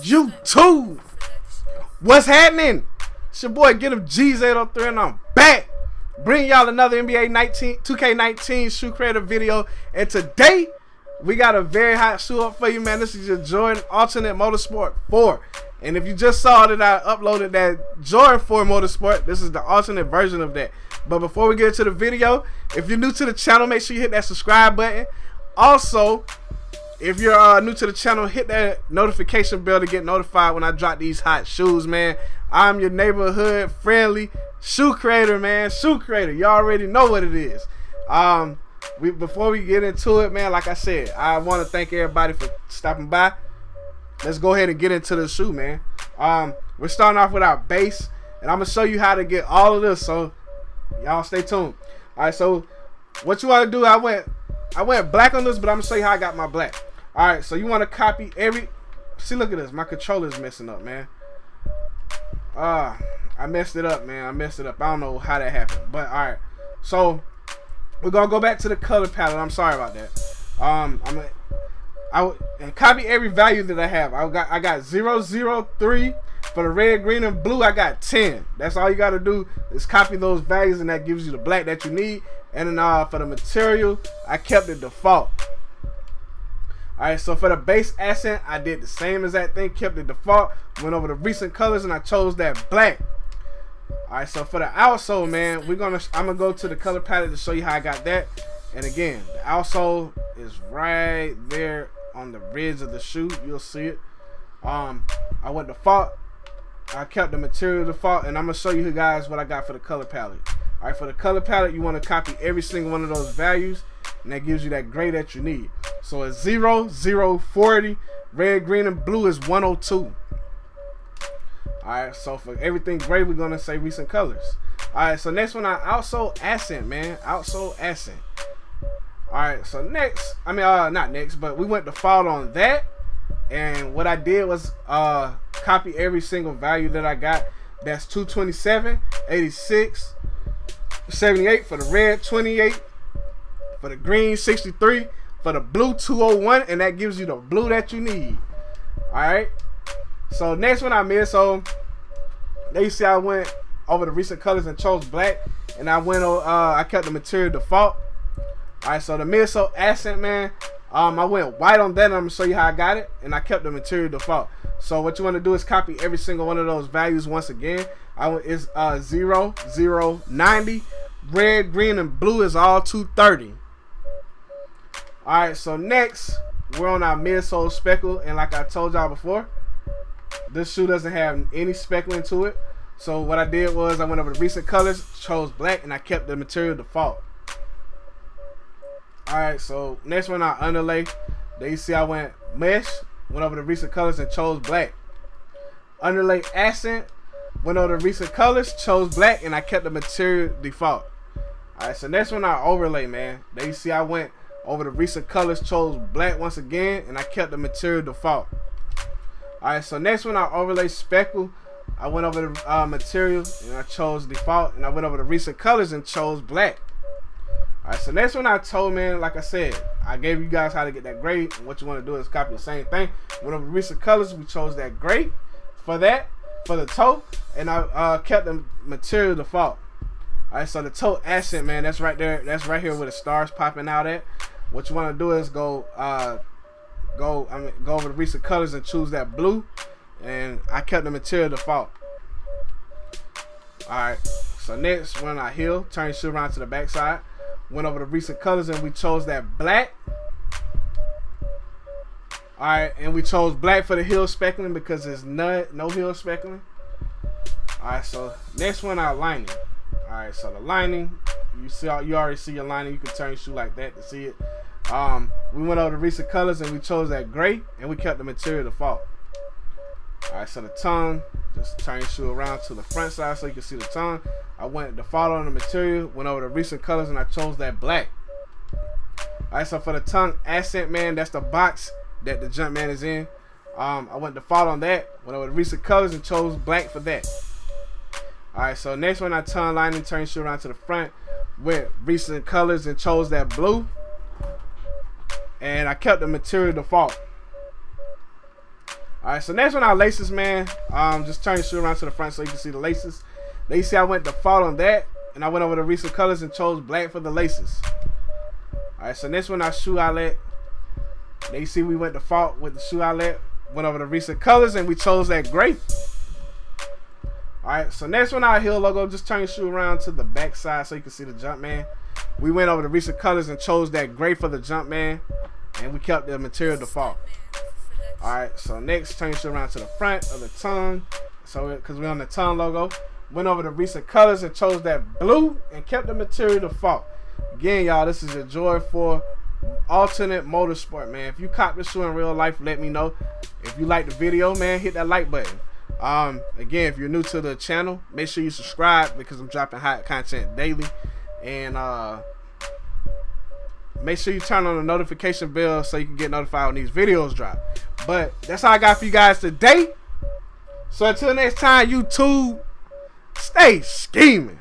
YouTube? What's happening? It's your boy Get Him G's803 and I'm back. Bring y'all another NBA 2K19 shoe creator video. And today we got a very hot shoe up for you, man. This is your Jordan Alternate Motorsport 4. And if you just saw that I uploaded that Jordan 4 Motorsport, this is the alternate version of that. But before we get into the video, if you're new to the channel, make sure you hit that subscribe button. Also, if you're new to the channel, hit that notification bell to get notified when I drop these hot shoes, man. I'm your neighborhood friendly shoe creator, man. Shoe creator. You already know what it is. Before we get into it, man, like I said, I want to thank everybody for stopping by. Let's go ahead and get into the shoe, man. We're starting off with our base, and I'm gonna show you how to get all of this. So y'all stay tuned. All right. So what you want to do? I went black on this, but I'm gonna show you how I got my black. All right. So you want to copy every. See, look at this. My controller's messing up, man. I messed it up, man. I messed it up. I don't know how that happened, but all right. So we're gonna go back to the color palette. I'm sorry about that. And copy every value that I have. I got 003 for the red, green, and blue. I got 10. That's all you got to do is copy those values, and that gives you the black that you need. And then for the material, I kept the default. All right. So for the base accent, I did the same exact thing. Kept the default. Went over the recent colors, and I chose that black. All right. So for the outsole, man, I'm gonna go to the color palette to show you how I got that. And again, the outsole is right there on the ridge of the shoe. You'll see it. I went default. I kept the material default, and I'm gonna show you guys what I got for the color palette. All right, for the color palette, you want to copy every single one of those values, and that gives you that gray that you need. So it's 0, 0, 40, red, green, and blue is 102. All right, so for everything gray, we're gonna say recent colors. All right, so next one, outsole accent, man. Outsole accent. Alright, so next, not next, but we went default on that. And what I did was copy every single value that I got. That's 227, 86, 78 for the red, 28 for the green, 63 for the blue, 201, and that gives you the blue that you need. Alright, so next one I missed. So there you see I went over the recent colors and chose black, and I kept the material default. Alright, so the midsole accent, man, I went white on that, and I'm going to show you how I got it, and I kept the material default. So what you want to do is copy every single one of those values once again. It's 0, 0, 90, red, green, and blue is all 230. Alright, so next, we're on our midsole speckle, and like I told y'all before, this shoe doesn't have any speckling to it. So what I did was I went over the recent colors, chose black, and I kept the material default. Alright, so next one I underlay. There you see I went mesh, went over the recent colors and chose black. Underlay accent, went over the recent colors, chose black, and I kept the material default. Alright, so next one I overlay, man. There you see I went over the recent colors, chose black once again, and I kept the material default. Alright, so next one I overlay speckle. I went over the material and I chose default, and I went over the recent colors and chose black. Alright, so next one I told, man, like I said, I gave you guys how to get that gray, and what you want to do is copy the same thing. Went over recent colors, we chose that gray for that, for the toe, and I kept the material default. Alright, so the toe accent, man, that's right there, that's right here where the stars popping out at. What you want to do is go over the recent colors and choose that blue, and I kept the material default. Alright, so next when I heel, turn your shoe around to the back side. Went over the recent colors and we chose that black. Alright, and we chose black for the heel speckling because there's no heel speckling. Alright, so next one our lining. Alright, so the lining, you already see your lining. You can turn your shoe like that to see it. We went over the recent colors and we chose that gray, and we kept the material default. Alright, so the tongue, just turn your shoe around to the front side so you can see the tongue. I went default on the material, went over the recent colors, and I chose that black. Alright, so for the tongue accent, man, that's the box that the Jumpman is in. I went default on that, went over the recent colors and chose black for that. Alright, so next one I tongue lining, turn your shoe around to the front, went recent colors and chose that blue. And I kept the material default. Alright, so next one, our laces, man. Just turn your shoe around to the front so you can see the laces. Now you see I went default on that, and I went over to recent colors and chose black for the laces. Alright, so next one, our shoe outlet. Now you see we went default with the shoe outlet, went over to recent colors, and we chose that gray. Alright, so next one, our heel logo. Just turn your shoe around to the back side so you can see the Jumpman. We went over to recent colors and chose that gray for the Jumpman, and we kept the material default. Alright, so next, turn your shoe around to the front of the tongue. So, because we're on the tongue logo, went over to recent colors and chose that blue and kept the material default. Again, y'all, this is a Joy 4 alternate motorsport, man. If you cop this shoe in real life, let me know. If you like the video, man, hit that like button. Again, if you're new to the channel, make sure you subscribe because I'm dropping hot content daily. And make sure you turn on the notification bell so you can get notified when these videos drop. But that's all I got for you guys today. So until next time, YouTube, stay scheming.